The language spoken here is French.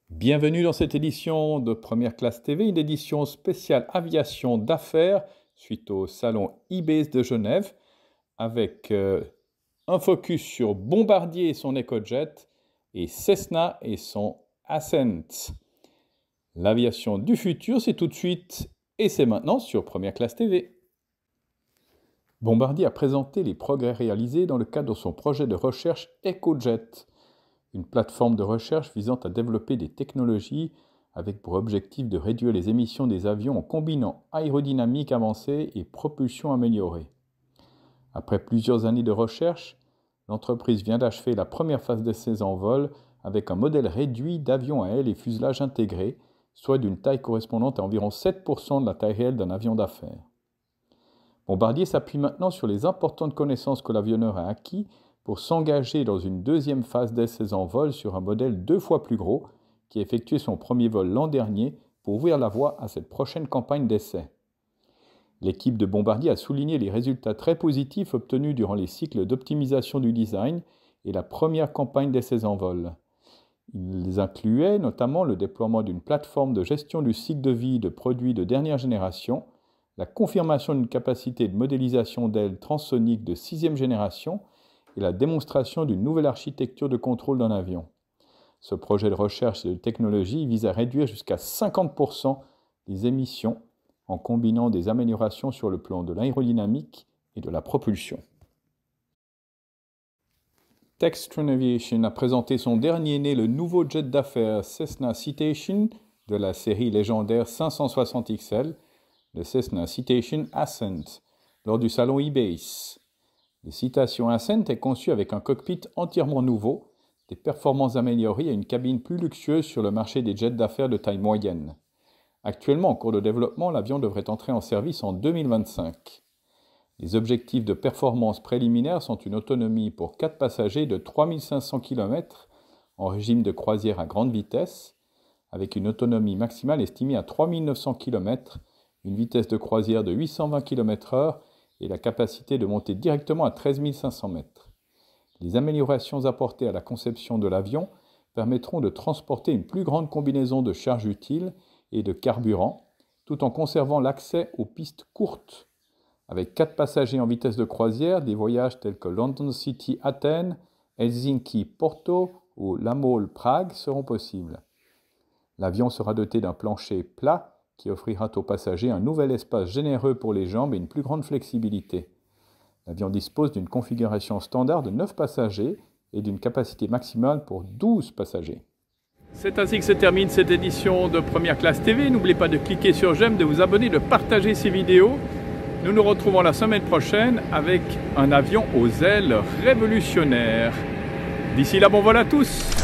Bienvenue dans cette édition de Première Classe TV, une édition spéciale aviation d'affaires suite au salon EBACE de Genève avec un focus sur Bombardier et son EcoJet et Cessna et son Ascent. L'aviation du futur, c'est tout de suite et c'est maintenant sur Première Classe TV. Bombardier a présenté les progrès réalisés dans le cadre de son projet de recherche EcoJet, une plateforme de recherche visant à développer des technologies avec pour objectif de réduire les émissions des avions en combinant aérodynamique avancée et propulsion améliorée. Après plusieurs années de recherche, l'entreprise vient d'achever la première phase d'essais en vol avec un modèle réduit d'avion à aile et fuselage intégrés, soit d'une taille correspondante à environ 7% de la taille réelle d'un avion d'affaires. Bombardier s'appuie maintenant sur les importantes connaissances que l'avionneur a acquis pour s'engager dans une deuxième phase d'essais en vol sur un modèle 2 fois plus gros qui a effectué son premier vol l'an dernier pour ouvrir la voie à cette prochaine campagne d'essais. L'équipe de Bombardier a souligné les résultats très positifs obtenus durant les cycles d'optimisation du design et la première campagne d'essais en vol. Ils incluaient notamment le déploiement d'une plateforme de gestion du cycle de vie de produits de dernière génération, la confirmation d'une capacité de modélisation d'ailes transsoniques de 6e génération et la démonstration d'une nouvelle architecture de contrôle d'un avion. Ce projet de recherche et de technologie vise à réduire jusqu'à 50% les émissions en combinant des améliorations sur le plan de l'aérodynamique et de la propulsion. Textron Aviation a présenté son dernier né, le nouveau jet d'affaires Cessna Citation de la série légendaire 560 XL, le Cessna Citation Ascent, lors du salon EBACE. Le Citation Ascent est conçu avec un cockpit entièrement nouveau, des performances améliorées et une cabine plus luxueuse sur le marché des jets d'affaires de taille moyenne. Actuellement en cours de développement, l'avion devrait entrer en service en 2025. Les objectifs de performance préliminaires sont une autonomie pour 4 passagers de 3500 km en régime de croisière à grande vitesse, avec une autonomie maximale estimée à 3900 km, une vitesse de croisière de 820 km/h et la capacité de monter directement à 13 500 mètres. Les améliorations apportées à la conception de l'avion permettront de transporter une plus grande combinaison de charges utiles et de carburant, tout en conservant l'accès aux pistes courtes. Avec 4 passagers en vitesse de croisière, des voyages tels que London City-Athènes, Helsinki-Porto ou La Mole-Prague seront possibles. L'avion sera doté d'un plancher plat qui offrira aux passagers un nouvel espace généreux pour les jambes et une plus grande flexibilité. L'avion dispose d'une configuration standard de 9 passagers et d'une capacité maximale pour 12 passagers. C'est ainsi que se termine cette édition de Première Classe TV. N'oubliez pas de cliquer sur j'aime, de vous abonner, de partager ces vidéos. Nous nous retrouvons la semaine prochaine avec un avion aux ailes révolutionnaires. D'ici là, bon vol à tous!